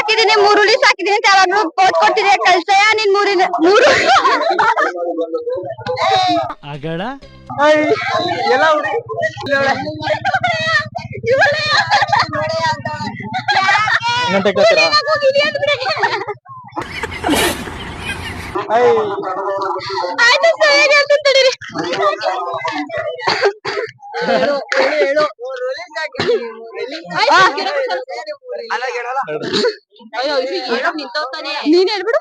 ಸಾಕಿದೀನಿ 3 ಹುಲಿ ಸಾಕಿದೀನಿ ಅಂತ ಯಾವಾಗ್ಲೂ ಪೋಸ್ಟ್ ಕೊಡ್ತಿದ್ದೆ ಕಳ್ಸಯ್ಯ ನಿನ್ ಮೂರು ಅಗಳ ಎಲ್ಲ ಆಯ್ತು ಸರಿ ಹೇಳ್ತೀನಿ ನೀನ್ ಹೇಳ್ಬಿಡು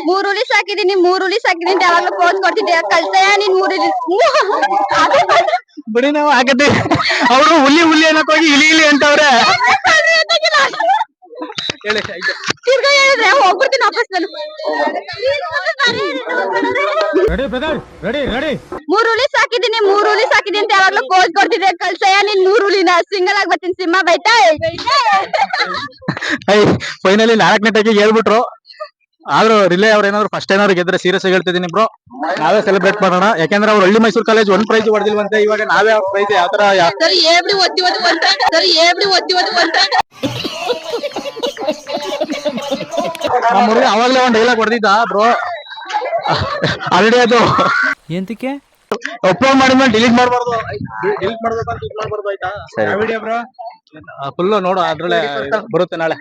3 ಹುಲಿ ಸಾಕಿದೀನಿ 3 ಹುಲಿ ಸಾಕಿದೀನಿ ಅಂತ ಯಾವಾಗ್ಲೂ ಪೋಸ್ಟ್ ಕೊಡ್ತಿದ್ದೆ ಕಳ್ಸಯ್ಯ ನೀನ್ 3 ಹುಲಿ ಬಿಡಿ ನಾವು ಆಗತ್ತೆ ಅವರು ಹುಲಿ ಅನ್ನಕ್ ಹೋಗಿ ಇಲಿ ಅಂತವ್ರೆ ಹೇಳಿ ತಿರ್ಗಾ ಹೇಳಿದ್ರೆ ಹೋಗ್ಬಿಡ್ತೀನಿ ವಾಪಸ್ ನಾನು ರೆಡಿ 3 ಹುಲಿ ಸಾಕಿದೀನಿ 3 ಹುಲಿ ಸಾಕಿದೀನಿ ಅಂತ ಯಾವಾಗ್ಲೂ ಪೋಸ್ಟ್ ಕೊಡ್ತಿದ್ದೆ ಕಳ್ಸಯ್ಯ ನೀನ್ 3 ಹುಲಿನ ಸಿಂಗಲ್ ಆಗಿ ಬರ್ತೀನಿ ಸಿಂಹ ಬೈತಾ ಫೈನಲಿ 4ನೇ ಟೈಮಿಗೆ ಹೇಳ್ಬಿಟ್ರು. ಆದ್ರೂ ರಿಲೇ ಅವ್ರ ಏನಾದ್ರು ಫಸ್ಟ್ ಏನಾದ್ರು ಗೆದ್ರೆ ಸೀರಿಯಸ್ ಆಗಿ ಹೇಳ್ತಿದೀನಿ ಬ್ರೋ, ನಾವೇ ಸೆಲೆಬ್ರೇಟ್ ಮಾಡೋಣ. ಯಾಕಂದ್ರೆ ಅವ್ರು ಹಳ್ಳಿ ಮೈಸೂರು ಕಾಲೇಜ್ 1 ಪ್ರೈಸ್ ಹೊಡೆದಿಲ್ವಂತೆ, ಇವಾಗ ನಾವೇ ಅವ್ರ ಪ್ರೈಸ್ ಯಾವ ತರ ನಮ್ಮ ಹುಡುಗ ಅವಾಗ್ಲೇ ಒಂದ್ ಡೈಲಾಗ್ ಹೊಡೆದಿದ್ದ ಬ್ರೋ, ಆಲ್ರೆಡಿ ಅದು ಎಂತಕ್ಕೆ ಅಪ್ಲೋಡ್ ಮಾಡಿದ್ಮೇಲೆ ಡಿಲೀಟ್ ಮಾಡ್ಬಾರ್ದು ಆಯ್ತಾ ವಿಡಿಯೋ ಬ್ರೋ, ಫುಲ್ ನೋಡು ಅದ್ರಲ್ಲೇ ಬರುತ್ತೆ ನಾಳೆ.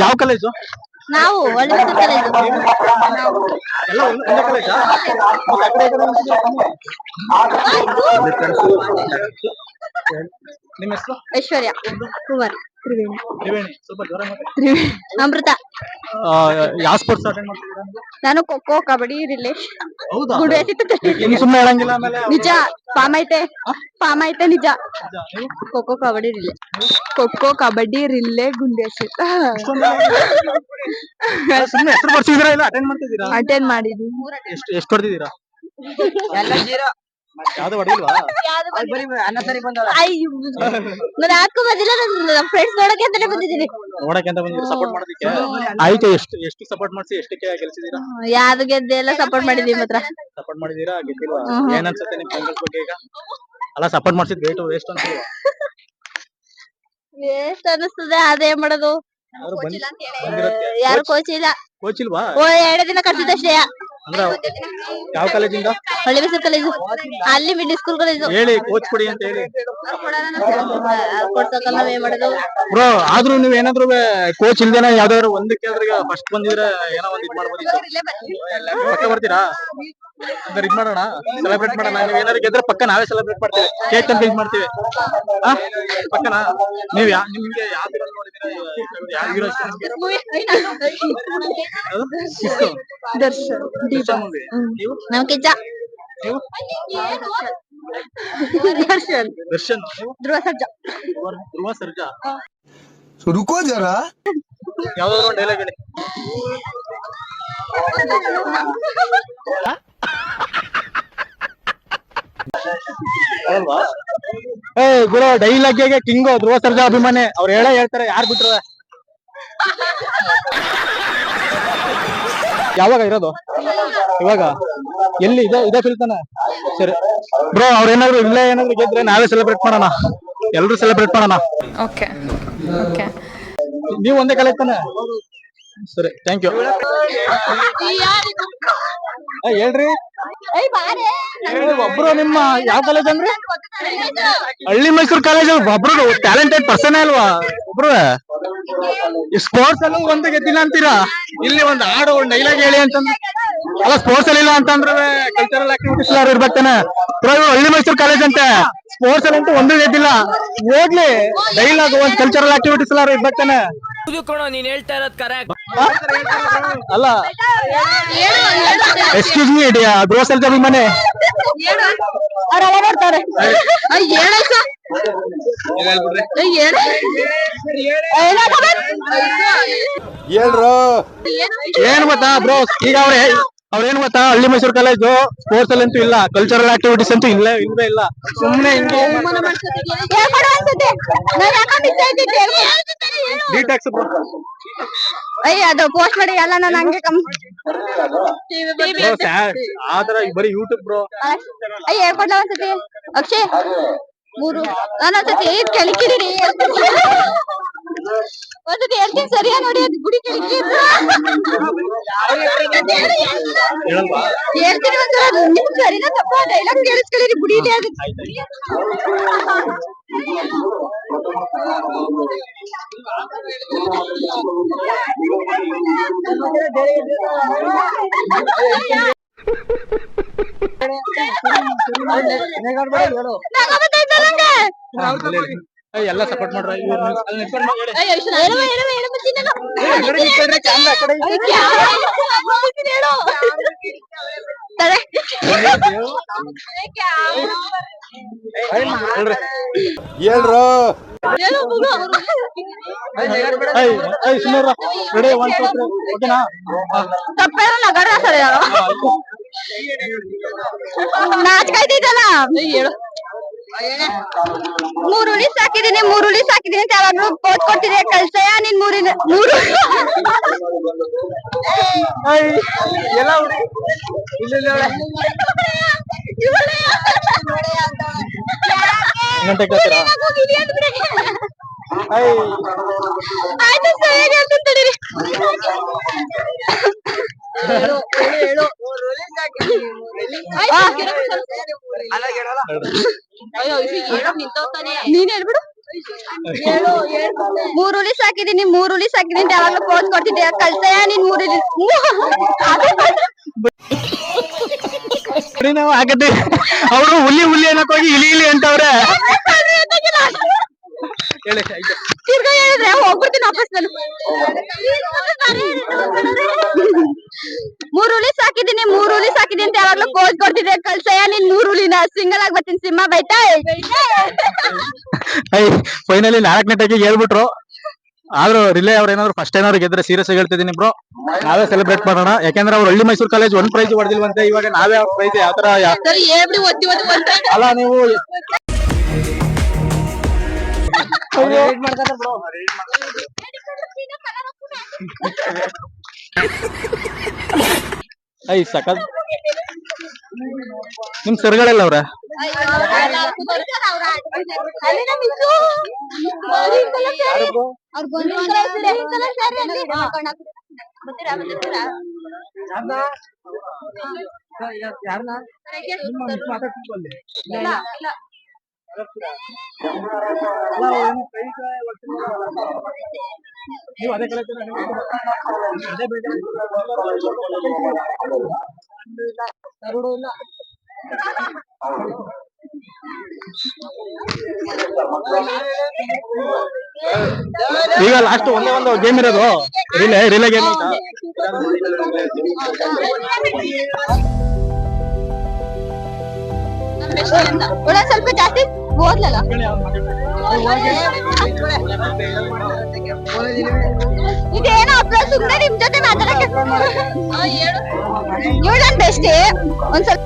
ಯಾವ ಕಾಲೇಜು? ನಾವು ಒಳ್ಳೆ ಎಲ್ಲ ಒಂದೇ ಕಾಲೇಜಾ? ನಿಮ್ಮ ಹೆಸರು? ಐಶ್ವರ್ಯ ಕುಮಾರ್ ತ್ರಿವೇಣಿ. ಸ್ವಲ್ಪ ಜ್ವರ ಅಮೃತ. ಯಾವ ಸ್ಪೋರ್ಟ್ಸ್ ಅಟೆಂಡ್ ಮಾಡ್ತಿದ್ದೀರಾ? ನಾನು ಖೋ ಖೋ ಕಬಡ್ಡಿ ರಿಲೇ ಹೌದಾ? ಸುಮ್ಮನೆ ಹೇಳಂಗಿಲ್ಲ. ಆಮೇಲೆ ನಿಜ ಫಾರ್ಮ್ ಐತೆ ನಿಜ. ಖೋ ಖೋ ಕಬಡ್ಡಿ ರಿಲೇ ಗುಂಡೆ ಸುಮ್ಮನೆ ಹೆಸರು ಬರ್ಸಿದ್ದೀರಾ ಇಲ್ಲ ಅಟೆಂಡ್ ಮಾಡ್ತಿದ್ದೀರಾ? ಅಟೆಂಡ್ ಮಾಡಿದ್ವಿ. ಎಷ್ಟು ಹೊಡೆದಿದ್ದೀರಾ? ಯಾವ್ದು ಹೊಡೆದಿಲ್ವಾ? ನಾನು ಹಾಕೋ ಬಂದಿಲ್ಲ, ನನ್ನ ಫ್ರೆಂಡ್ಸ್ ನೋಡಕ್ಕೆ ಅಂತಾನೆ ಬಂದಿದ್ದೀನಿ. ನೋಡಕ್ಕೆ ಅಂತ ಬಂದಿದ್ದೀರಾ? ಸಪೋರ್ಟ್ ಮಾಡೋದಕ್ಕೆ ಆಯ್ತು. ಎಷ್ಟು ಸಪೋರ್ಟ್ ಮಾಡಿಸಿ ಎಷ್ಟಕ್ಕೆ ಗೆಲ್ಸಿದ್ದೀರಾ? ಯಾವ್ದು ಗೆದ್ದೆ ಎಲ್ಲ ಸಪೋರ್ಟ್ ಮಾಡಿದೀವಿ ಮಾತ್ರ. ಸಪೋರ್ಟ್ ಮಾಡಿದೀರಾ? ಗೆದ್ದಿಲ್ವಾ? ಏನ್ ಅನ್ಸುತ್ತೆ ನಿಮ್ ಫ್ರೆಂಡ್ಸ್ ಬಗ್ಗೆ ಈಗ? ಅಲ್ಲ ಸಪೋರ್ಟ್ ಮಾಡ್ಸಿದ್ ವೇಸ್ಟ್ ಅನ್ಸಲ್ವಾ? ವೇಸ್ಟ್ ಅನಿಸ್ತದೆ, ಅದೇ ಮಾಡೋದು. ಯಾರು ಕೋಚ್ ಇಲ್ಲ. ಕೋಚ್ ಇಲ್ವಾ? 2 ದಿನ ಕರ್ಸಿದ್ದಷ್ಟೇ. ಅಂದ್ರೆ ಯಾವ ಕಾಲೇಜಿಂದ? ಹಳ್ಳಿ ಮೈಸೂರು ಕಾಲೇಜು, ಅಲ್ಲಿ ಮಿಡ್ಲ್ ಸ್ಕೂಲ್ ಕಾಲೇಜು. ಹೇಳಿ ಕೋಚ್ ಕೊಡಿ ಅಂತ ಹೇಳಿ. ಕೊಡ್ಸಕ್ಕಲ್ಲ ನಾವ್ ಏನ್ ಮಾಡೋದು ಬ್ರೋ. ಆದ್ರೂ ನೀವ್ ಏನಾದ್ರು ಕೋಚ್ ಇಲ್ದೇನೆ ಯಾವ್ದಾದ್ರು ಒಂದಕ್ಕೆ ಆದ್ರೆ ಫಸ್ಟ್ ಬಂದಿದ್ರೆ ಏನೋ ಒಂದ್ ಇದ್ ಮಾಡ್ಬೋದಿತ್ತು. ಪಕ್ಕ ಬರ್ತೀರಾ? ಅಂದ್ರೆ ಇದ್ ಮಾಡೋಣ, ಸೆಲೆಬ್ರೇಟ್ ಮಾಡೋಣ. ನೀವ್ ಏನಾದ್ರು ಗೆದ್ರೆ ಪಕ್ಕ ನಾವೇ ಸೆಲೆಬ್ರೇಟ್ ಮಾಡ್ತೀವಿ, ಕೇಕ್ ಅಂತ ಇದ್ ಮಾಡ್ತೀವಿ. ಪಕ್ಕನಾ? ನೀವ್ ನಿಮ್ಗೆ ಯಾವ ಹೀರೋ ನೋಡಿದೀರಾ? ಯಾವ ಹೀರೋ ಇಷ್ಟ? ದರ್ಶನ್ ಮೂವಿ. ನೀವು? ನಾವ್ ಕಿಚ್ಚ. ನೀವು? ದರ್ಶನ್. ಧ್ರುವ ಸರ್ಜಾ. ಧ್ರುವ ಸರ್ಜಾ. रुको जरा, ಯಾವ್ದಾದ್ರು ಒಂದು ಡೈಲಾಗ್ ಹೇಳಿ. ಗುರು ಡೈಲಾಗ್ಗೆ ಕಿಂಗು ಧ್ರುವ ಸರ್ಜಾ ಅಭಿಮಾನಿ. ಅವ್ರು ಹೇಳ್ತಾರೆ, ಯಾರು ಬಿಟ್ರೆ. ಯಾವಾಗ ಇರೋದು? ಇವಾಗ ಎಲ್ಲಿ ಇದೆ ಫಿಲ್ತಾನೆ? ಸರಿ ಬ್ರೋ, ಅವ್ರೇನಾದ್ರು ಇಲ್ಲೇ ಏನಾದ್ರು ಗೆದ್ರೆ ನಾವೇ ಸೆಲೆಬ್ರೇಟ್ ಮಾಡೋಣ, ಎಲ್ರು ಸೆಲೆಬ್ರೇಟ್ ಮಾಡೋಣ. ಓಕೆ. ನೀವು ಒಂದೇ ಕಾಲೇಜ್ ತಾನೆ? ಸರಿ, ಥ್ಯಾಂಕ್ ಯು. ಹೇಳ್ರಿ ಒಬ್ರು ನಿಮ್ಮ ಯಾವ ಕಾಲೇಜ್ ಅಂದ್ರೆ? ಹಳ್ಳಿ ಮೈಸೂರು ಕಾಲೇಜ್. ಒಬ್ರು ಟ್ಯಾಲೆಂಟೆಡ್ ಪರ್ಸನ್ ಅಲ್ವಾ ಒಬ್ರು? ಸ್ಪೋರ್ಟ್ಸ್ ಅಲ್ಲೂ ಒಂದು ಗೆದ್ದಿಲ್ಲ ಅಂತೀರಾ, ಇಲ್ಲಿ ಒಂದು ಹಾಡು ಒಂದು ಡೈಲಾಗ್ ಹೇಳಿ ಅಂತಂದ್ರೆ. ಅಲ್ಲ ಸ್ಪೋರ್ಟ್ಸ್ ಅಲ್ಲಿ ಇಲ್ಲ ಅಂತಂದ್ರೆ ಕಲ್ಚರಲ್ ಆಕ್ಟಿವಿಟೀಸ್ ಯಾರು ಇರ್ಬೇಕಾನೆ. ಹಳ್ಳಿ ಮೈಸೂರು ಕಾಲೇಜ್ ಅಂತೆ, ಸ್ಪೋರ್ಟ್ಸ್ ಅಲ್ಲಿ ಅಂತೂ ಒಂದು ಗೆದ್ದಿಲ್ಲ. ಹೋಗ್ಲಿ, ಡೈಲಾಗ್ ಒಂದು ಕಲ್ಚರಲ್ ಆಕ್ಟಿವಿಟೀಸ್ ಯಾರು ಇರ್ಬೇಕಾನೆ. ನೀನ್ ಹೇಳ್ತಾ ಇರೋದ್ ಕರೆಕ್ಟ್. ಅಲ್ಲ ಎಕ್ಸ್ಕ್ಯೂಸ್ ಮೀ, ಧ್ರುವ ಸರ್ಜಾ ಅಭಿಮಾನಿ. ಏನ್ ಗೊತ್ತಾ ಬ್ರೋ, ಈಗ ಅವ್ರೇನ್ ಗೊತ್ತಾ, ಹಳ್ಳಿ ಮೈಸೂರು ಕಾಲೇಜು ಸ್ಪೋರ್ಟ್ಸ್ ಅಲ್ಲಿ ಅಂತೂ ಇಲ್ಲ, ಕಲ್ಚರಲ್ ಆಕ್ಟಿವಿಟೀಸ್ ಅಂತೂ ಇಲ್ಲೇ ಇಲ್ಲ. ಸುಮ್ನೆ ಡಿಟ್ಯಾಕ್ಸ್ ಬ್ರೋ. ಅದು ಪೋಸ್ಟ್ ಮಾಡಿ ಎಲ್ಲ ನಾನು ಹಂಗೆ ಆತರ ಬರೀ ಯೂಟ್ಯೂಬ್ ಬ್ರೋ. ಹೇಳ್ಕೊಡ್ಲ ಒಂದ್ಸತಿ ಅಕ್ಷಯ್ ಮೂರು ನಾನೊಂದ್ಸತಿ ಕೆಳಕಿಡಿರಿ ಒಂದ್ಸತಿ ಹೇಳ್ತೀನಿ ಸರಿಯಾ ನೋಡಿ ಅದು ಗುಡಿ ಕೆಳಕಿಡಿ ಹೇಳ್ತೀನಿ ಒಂದ್ಸಲ ನಿಮ್ ಸರಿನಾ ತಪ್ಪ ಡೈಲಾಗ್ ಕೇಳಿಸ್ಕೊಳ್ಳಿರಿ ಗುಡಿ ಇದೆ ಅದು ಎಲ್ಲ ಸಪೋರ್ಟ್ ಮಾಡ್ರ ಹೇಳ್ರೋ ರೆಡಿ ಒನ್ ಓಕೆನಾ ತಪ್ಪೇನೋ ನಗರ ಸರಿ ನಾಚ್ಕಾಯ್ತಿದ್ದಲ್ಲ ಹೇಳು ಮೂರುಳಿ ಸಾಕಿದೀನಿ ಅಂತ ಯಾವಾಗ್ಲೂ ಕೋಟ್ ಕೊಡ್ತಿದೆ ಕಳ್ಸಯ್ಯ ನೀನ್ ಮೂರು ಎಲ್ಲ ಗಂಟೆ ಕೇಳ್ತೀರಾ ಆಯ್ತು ಸರಿಯಾಗಿ ಹೇಳ್ತೀನಿ ತಡೀರಿ ನೀನ್ ಹೇಳ್ಬಿಡು ಮೂರುಳಿ ಸಾಕಿದೀನಿ ಅಂತ ಯಾವಾಗ್ಲೂ ಪೋಸ್ ಕೊಡ್ತಿದ್ದೆ ಕಳ್ಸಯ್ಯ ನೀನ್ ನಾವು ಹಾಕತ್ತೆ ಅವರು ಹುಲಿ ಅನ್ನಕ್ ಹೋಗಿ ಇಲಿ ಅಂತವ್ರೆ ಹೇಳಿ ತಿರ್ಗಾ ಹೇಳಿದ್ರೆ ಹೋಗ್ಬಿಡ್ತೀನಿ ವಾಪಸ್ ನಾನು ಮೂರುಳಿ ಸಾಕಿದೀನಿ ಅಂತ ಯಾವಾಗ್ಲೂ ಪೋಸ್ ಕೊಡ್ತಿದ್ದೆ ಕಳ್ಸಯ್ಯ ನೀನ್ ಮೂರುಳಿನ ಸಿಂಗಲ್ ಆಗಿ ಬರ್ತೀನಿ ಸಿಂಹ ಬೈತಾ ಫೈನಲಿ 4ನೇ ಟೈಕಿಗೆ ಹೇಳ್ಬಿಟ್ರು ಆದ್ರೂ ರಿಲೇ ಅವ್ರ ಏನಾದ್ರು ಫಸ್ಟ್ ಏನಾದ್ರು ಗೆದ್ರೆ ಸೀರಿಯಸ್ ಆಗಿ ಹೇಳ್ತಿದ್ದೀನಿ ಬ್ರೋ ನಾವೇ ಸೆಲೆಬ್ರೇಟ್ ಮಾಡೋಣ ಯಾಕಂದ್ರೆ ಅವ್ರು ಹಳ್ಳಿ ಮೈಸೂರು ಕಾಲೇಜ್ ಒಂದ್ ಪ್ರೈಸ್ ಹೊಡೆದಿಲ್ವಂತೆ ಇವಾಗ ನಾವೇ ಅವ್ರ ಪ್ರೈಸ್ ಯಾವ ತರ ಅಲ್ಲ ನೀವು ಸಕತ್ ನಿಮ್ ಸರ್ಗಳೆಲ್ಲ ಅವ್ರ ನೀವು ಅದೇ ಈಗ ಲಾಸ್ಟ್ ಒಂದೇ ಒಂದು ಗೇಮ್ ಇರೋದು ರಿಲೇ ಗೇಮ್ ಸ್ವಲ್ಪ ಜಾಸ್ತಿ ಓದ್ಲಲ್ಲ ಇದೇನೋ ಸುಮ್ಮನೆ ನಿಮ್ ಜೊತೆ ಮಾತಾಡಕ್ಕೆ ಇವಳನ್ ಬೆಸ್ಟ್ ಒಂದ್ಸಲ